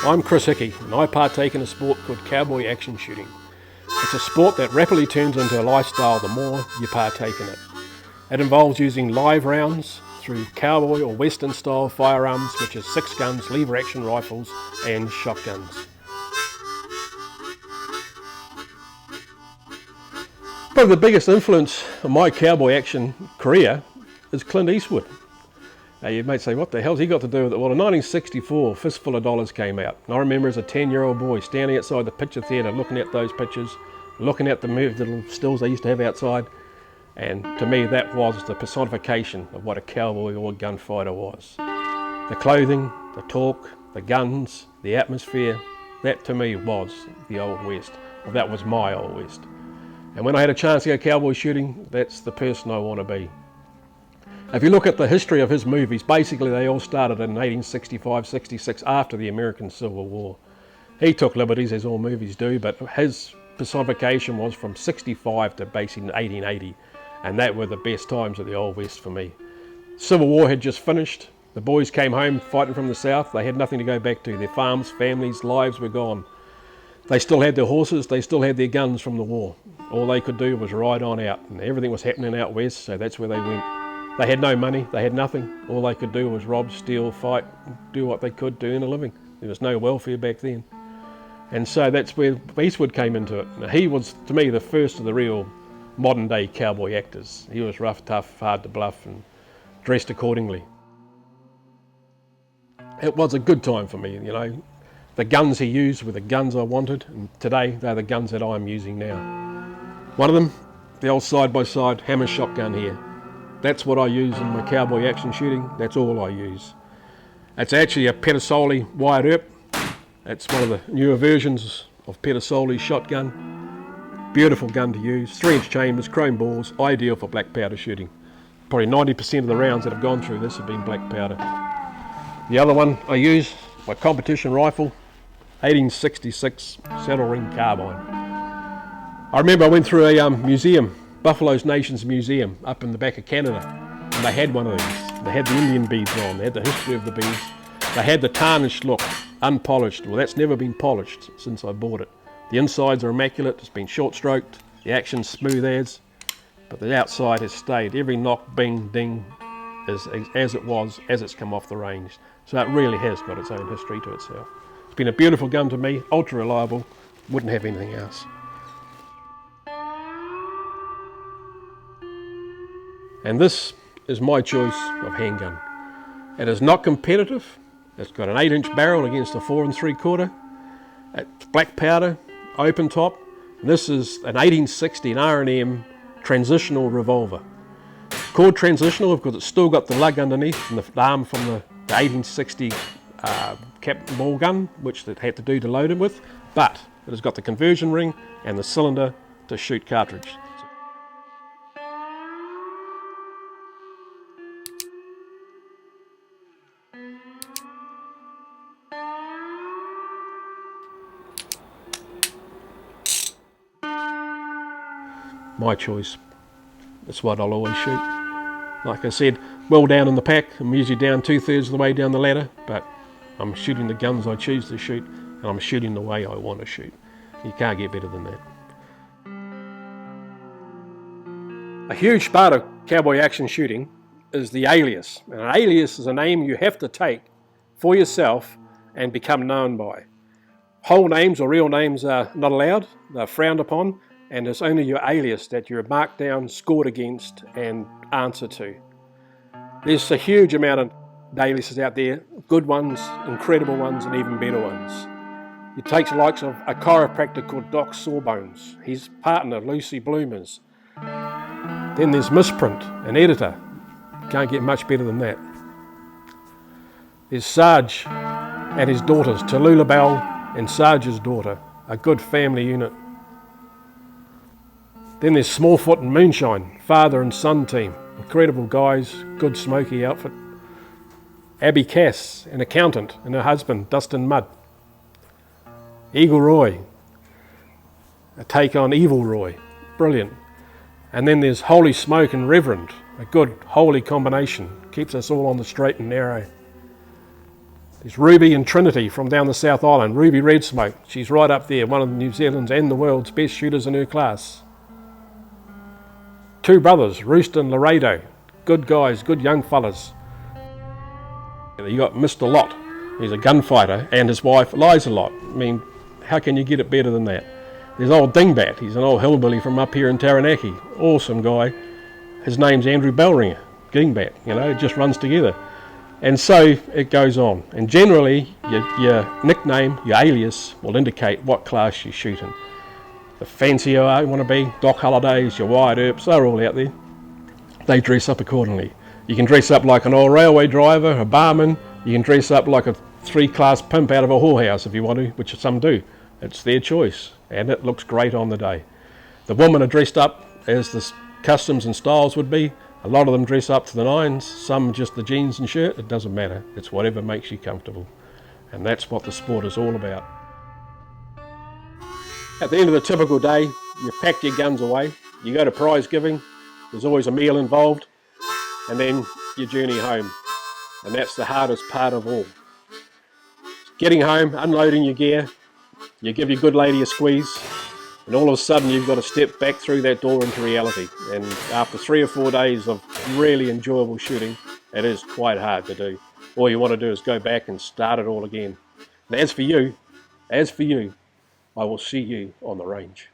I'm Hick Hickey and I partake in a sport called Cowboy Action Shooting. It's a sport that rapidly turns into a lifestyle the more you partake in it. It involves using live rounds through cowboy or western style firearms, which is 6 guns, lever action rifles and shotguns. Probably the biggest influence on my cowboy action career is Clint Eastwood. Now you may say, what the hell's he got to do with it? Well, in 1964, Fistful of Dollars came out. And I remember as a 10-year-old boy standing outside the picture theatre looking at those pictures, looking at the little stills they used to have outside. And to me, that was the personification of what a cowboy or a gunfighter was. The clothing, the talk, the guns, the atmosphere, that to me was the Old West. Well, that was my Old West. And when I had a chance to go cowboy shooting, that's the person I want to be. If you look at the history of his movies, basically they all started in 1865-66 after the American Civil War. He took liberties, as all movies do, but his personification was from 65 to basically 1880, and that were the best times of the Old West for me. Civil War had just finished. The boys came home fighting from the South. They had nothing to go back to. Their farms, families, lives were gone. They still had their horses, they still had their guns from the war. All they could do was ride on out, and everything was happening out west, so that's where they went. They had no money, they had nothing. All they could do was rob, steal, fight, do what they could to earn a living. There was no welfare back then. And so that's where Eastwood came into it. Now, he was, to me, the first of the real modern day cowboy actors. He was rough, tough, hard to bluff, and dressed accordingly. It was a good time for me, you know. The guns he used were the guns I wanted, and today they're the guns that I'm using now. One of them, the old side-by-side hammer shotgun here. That's what I use in my cowboy action shooting. That's all I use. It's actually a Pedersoli wired earp. It's one of the newer versions of Pedersoli's shotgun. Beautiful gun to use. 3-inch chambers, chrome balls, ideal for black powder shooting. Probably 90% of the rounds that have gone through this have been black powder. The other one I use, my competition rifle, 1866 saddle ring carbine. I remember I went through a museum, Buffalo's Nations Museum, up in the back of Canada, and they had one of these. They had the Indian beads on, they had the history of the beads. They had the tarnished look, unpolished. Well, that's never been polished since I bought it. The insides are immaculate, it's been short stroked, the action's smooth as, but the outside has stayed. Every knock, bing, ding is as it was, as it's come off the range. So it really has got its own history to itself. It's been a beautiful gun to me, ultra reliable, wouldn't have anything else. And this is my choice of handgun. It is not competitive. It's got an 8-inch barrel against a 4 3/4. It's black powder, open top. And this is an 1860 an R&M transitional revolver. It's called transitional because it's still got the lug underneath and the arm from the 1860 cap ball gun, which it had to do to load it with, but it has got the conversion ring and the cylinder to shoot cartridge. My choice. That's what I'll always shoot. Like I said, well down in the pack. I'm usually down 2/3 of the way down the ladder, but I'm shooting the guns I choose to shoot, and I'm shooting the way I want to shoot. You can't get better than that. A huge part of cowboy action shooting is the alias. And an alias is a name you have to take for yourself and become known by. Whole names or real names are not allowed, they're frowned upon, and it's only your alias that you're marked down, scored against, and answer to. There's a huge amount of aliases out there, good ones, incredible ones, and even better ones. You take the likes of a chiropractor called Doc Sawbones, his partner Lucy Bloomers. Then there's Misprint, an editor. Can't get much better than that. There's Sarge and his daughters, Tallulah Bell and Sarge's daughter, a good family unit. Then there's Smallfoot and Moonshine, father and son team. Incredible guys, good smoky outfit. Abby Cass, an accountant, and her husband, Dustin Mudd. Eagle Roy, a take on Evil Roy, brilliant. And then there's Holy Smoke and Reverend, a good holy combination, keeps us all on the straight and narrow. There's Ruby and Trinity from down the South Island. Ruby Red Smoke. She's right up there, one of New Zealand's and the world's best shooters in her class. Two brothers, Roost and Laredo. Good guys, good young fellas. You got Mr. Lot. He's a gunfighter, and his wife Liza Lot. I mean, how can you get it better than that? There's old Dingbat. He's an old hillbilly from up here in Taranaki. Awesome guy. His name's Andrew Bellringer. Dingbat, you know, it just runs together. And so it goes on. And generally, your nickname, your alias, will indicate what class you're shooting. The fancier you want to be, Doc Hollidays, your Wyatt Earps, they're all out there. They dress up accordingly. You can dress up like an old railway driver, a barman. You can dress up like a 3-class pimp out of a whorehouse if you want to, which some do. It's their choice, and it looks great on the day. The women are dressed up as the customs and styles would be. A lot of them dress up to the nines, some just the jeans and shirt. It doesn't matter. It's whatever makes you comfortable. And that's what the sport is all about. At the end of the typical day, you pack your guns away, you go to prize giving, there's always a meal involved, and then you journey home. And that's the hardest part of all. Getting home, unloading your gear, you give your good lady a squeeze, and all of a sudden you've got to step back through that door into reality. And after 3 or 4 days of really enjoyable shooting, it is quite hard to do. All you want to do is go back and start it all again. And as for you, I will see you on the range.